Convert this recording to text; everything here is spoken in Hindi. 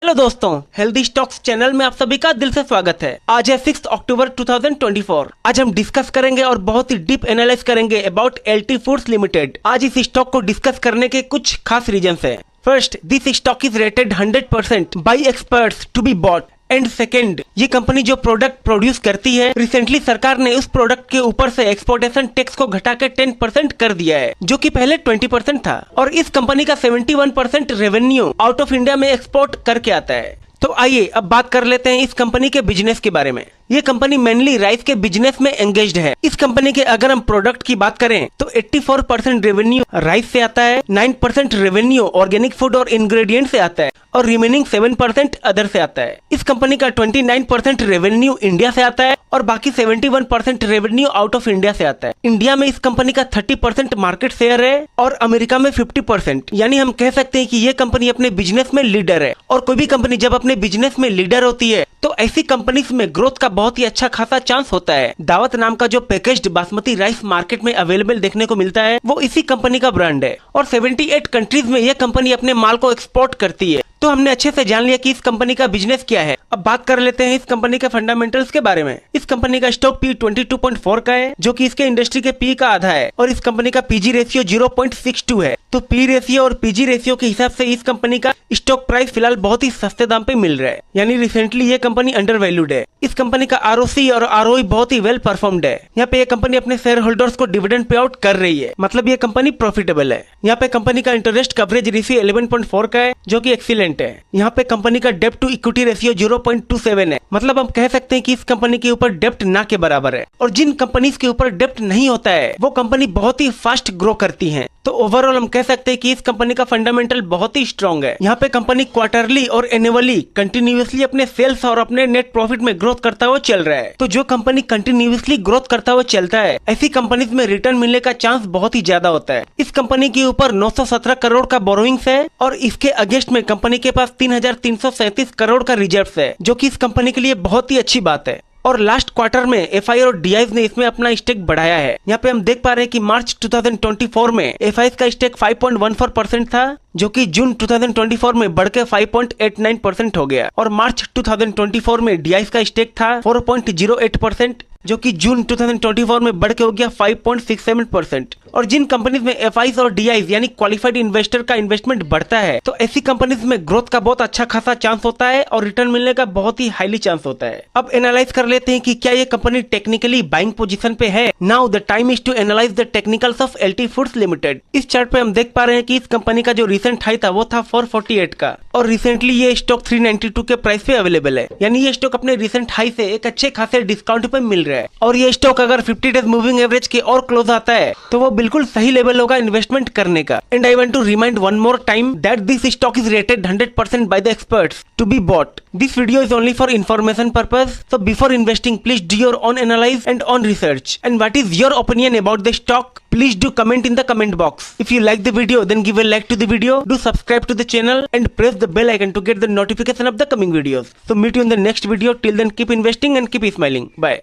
हेलो दोस्तों, हेल्दी स्टॉक्स चैनल में आप सभी का दिल से स्वागत है। आज है 6 अक्टूबर 2024। आज हम डिस्कस करेंगे और बहुत ही डीप एनालाइज करेंगे अबाउट एलटी फूड्स लिमिटेड। आज इस स्टॉक को डिस्कस करने के कुछ खास रीजंस हैं। First, this stock is rated 100% by experts to be bought. And second, ये कंपनी जो प्रोडक्ट प्रोड्यूस करती है, रिसेंटली सरकार ने उस प्रोडक्ट के ऊपर से एक्सपोर्टेशन टैक्स को घटा के 10% कर दिया है, जो कि पहले 20% था। और इस कंपनी का 71% रेवेन्यू आउट ऑफ इंडिया में एक्सपोर्ट करके आता है। तो आइए अब बात कर लेते हैं इस कंपनी के बिजनेस के बारे में। ये कंपनी मेनली राइस के बिजनेस में एंगेज्ड है। इस कंपनी के अगर हम प्रोडक्ट की बात करें तो 84% रेवेन्यू राइस से आता है, 9% रेवेन्यू ऑर्गेनिक फूड और इंग्रेडिएंट से आता है और रिमेनिंग 7% अदर से आता है। इस कंपनी का 29% रेवेन्यू इंडिया से आता है और बाकी 71% रेवेन्यू आउट ऑफ इंडिया से आता है। इंडिया में इस कंपनी का 30% मार्केट शेयर है और अमेरिका में 50%। यानी हम कह सकते हैं कि ये कंपनी अपने बिजनेस में लीडर है। और कोई भी कंपनी जब अपने बिजनेस में लीडर होती है तो ऐसी कंपनीज में ग्रोथ का बहुत ही अच्छा खासा चांस होता है। दावत नाम का जो पैकेज्ड बासमती राइस मार्केट में अवेलेबल देखने को मिलता है वो इसी कंपनी का ब्रांड है और 78 कंट्रीज में यह कंपनी अपने माल को एक्सपोर्ट करती है। तो हमने अच्छे से जान लिया कि इस कंपनी का बिजनेस क्या है। अब बात कर लेते हैं इस कंपनी के फंडामेंटल्स के बारे में। इस कंपनी का स्टॉक पी 22.4 का है, जो कि इसके इंडस्ट्री के पी का आधा है और इस कंपनी का पीजी रेशियो 0.62 है। तो पी रेशियो और पीजी रेशियो के हिसाब से इस कंपनी का स्टॉक प्राइस फिलहाल बहुत ही सस्ते दाम पे मिल रहा है, यानी रिसेंटली ये कंपनी अंडर वैल्यूड है। इस कंपनी का आरओसी और आरओई बहुत ही वेल परफॉर्म्ड है। यहाँ पे ये कंपनी अपने शेयर होल्डर्स को डिविडेंड पे आउट कर रही है, मतलब ये कंपनी प्रॉफिटेबल है। यहाँ पे कंपनी का इंटरेस्ट कवरेज रेशियो 11.4 का है, जो कि एक्सीलेंट है। यहाँ पे कंपनी का डेप्ट टू इक्विटी रेशियो 0.27 है, मतलब हम कह सकते हैं कि इस कंपनी के ऊपर डेप्ट ना के बराबर है। और जिन कंपनीज के ऊपर डेप्ट नहीं होता है वो कंपनी बहुत ही फास्ट ग्रो करती है। तो ओवरऑल हम कह सकते हैं कि इस कंपनी का फंडामेंटल बहुत ही स्ट्रॉन्ग है। यहाँ पे कंपनी क्वार्टरली और एनुअली कंटिन्यूअसली अपने सेल्स और अपने नेट प्रॉफिट में ग्रोथ करता हुआ चल रहा है। तो जो कंपनी कंटिन्यूअसली ग्रोथ करता हुआ चलता है, ऐसी कंपनीज में रिटर्न मिलने का चांस बहुत ही ज्यादा होता है। इस कंपनी के ऊपर 917 करोड़ का बोरोइंग्स है और इसके अगेंस्ट में कंपनी के पास 3,337 करोड़ का रिजर्व है, जो कि इस कंपनी के लिए बहुत ही अच्छी बात है। और लास्ट क्वार्टर में एफआई और डीआईज ने इसमें अपना स्टेक बढ़ाया है। यहाँ पे हम देख पा रहे हैं कि मार्च 2024 में एफआई का स्टेक 5.14% था, जो कि जून 2024 में बढ़ के 5.89% हो गया। और मार्च 2024 में डीआईज का स्टेक था 4.08%, जो कि जून 2024 में बढ़ के हो गया 5.67%। और जिन कंपनीज में एफआईज और डीआईज यानी क्वालिफाइड इन्वेस्टर का इन्वेस्टमेंट बढ़ता है तो ऐसी कंपनीज में ग्रोथ का बहुत अच्छा खासा चांस होता है और रिटर्न मिलने का बहुत ही हाईली चांस होता है। अब एनालाइज कर लेते हैं कि क्या ये कंपनी टेक्निकली बाइंग पोजीशन पे है। Now the time is to analyze the technicals of L T foods limited. इस चार्ट पे हम देख पा रहे हैं कि इस कंपनी का जो रिसेंट हाई था वो था 448 का और रिसेंटली ये स्टॉक 392 के प्राइस पे अवेलेबल है, यानी ये स्टॉक अपने रिसेंट हाई से एक अच्छे खासे डिस्काउंट पे मिल रहा है। और ये स्टॉक अगर 50 डेज मूविंग एवरेज के और क्लोज आता है तो वो बिल्कुल सही लेवल होगा इन्वेस्टमेंट करने का। And I want to remind one more time that this stock is rated 100% by the experts to be bought. This video is only for information purpose, so before investing, please do your own analysis and own research. And what is your opinion about the stock? Please do comment in the comment box. If you like the video, then give a like to the video. Do subscribe to the channel and press the bell icon to get the notification of the coming videos. So meet you in the next video. Till then, keep investing and keep smiling. Bye.